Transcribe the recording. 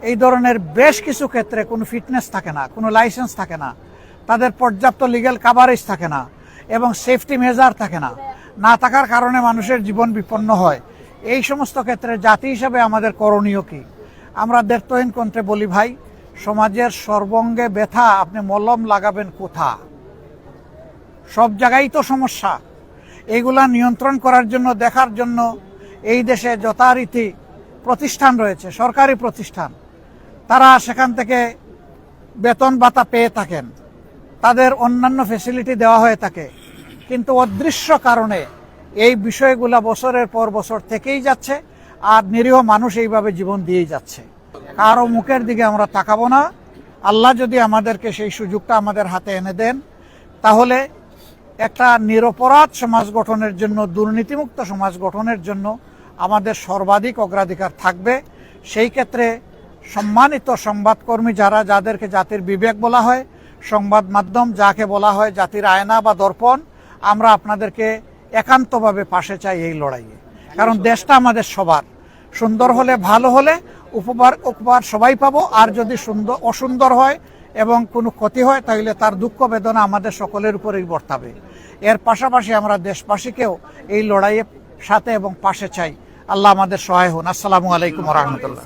এই ধরনের বেশ কিছু ক্ষেত্রে কোনো ফিটনেস থাকে না, কোনো লাইসেন্স থাকে না, তাদের পর্যাপ্ত লিগ্যাল কাভারেজ থাকে না এবং সেফটি মেজার থাকে না, না থাকার কারণে মানুষের জীবন বিপন্ন হয়। এই সমস্ত ক্ষেত্রে জাতি হিসাবে আমাদের করণীয় কি? আমরা দ্ব্যর্থহীন কণ্ঠে বলি, ভাই, সমাজের সর্বঙ্গে ব্যথা আপনি মলম লাগাবেন কোথা? সব জায়গায় তো সমস্যা। এইগুলা নিয়ন্ত্রণ করার জন্য, দেখার জন্য এই দেশে যথারীতি প্রতিষ্ঠান রয়েছে, সরকারি প্রতিষ্ঠান, তারা সেখান থেকে বেতন ভাতা পেয়ে থাকেন, তাদের অন্যান্য ফ্যাসিলিটি দেওয়া হয়ে থাকে, কিন্তু অদৃশ্য কারণে এই বিষয়গুলা বছরের পর বছর থেকেই যাচ্ছে আর নিরীহ মানুষ এইভাবে জীবন দিয়েই যাচ্ছে। কারো মুখের দিকে আমরা তাকাবো না। আল্লাহ যদি আমাদেরকে সেই সুযোগটা আমাদের হাতে এনে দেন, তাহলে একটা নিরপরাধ সমাজ গঠনের জন্য, দুর্নীতিমুক্ত সমাজ গঠনের জন্য আমাদের সর্বাধিক অগ্রাধিকার থাকবে। সেই ক্ষেত্রে সম্মানিত সংবাদকর্মী যারা, যাদেরকে জাতির বিবেক বলা হয়, সংবাদ মাধ্যম যাকে বলা হয় জাতির আয়না বা দর্পণ, আমরা আপনাদেরকে একান্তভাবে পাশে চাই এই লড়াইয়ে। কারণ দেশটা আমাদের সবার। সুন্দর হলে, ভালো হলে উপহার সবাই পাবো, আর যদি অসুন্দর হয় এবং কোনো ক্ষতি হয় তাহলে তার দুঃখ বেদনা আমাদের সকলের উপরেই বর্তাবে। এর পাশাপাশি আমরা দেশবাসীকেও এই লড়াইয়ের সাথে এবং পাশে চাই। আল্লাহ আমাদের সহায় হন। আসসালামু আলাইকুম ওয়া রাহমাতুল্লাহ।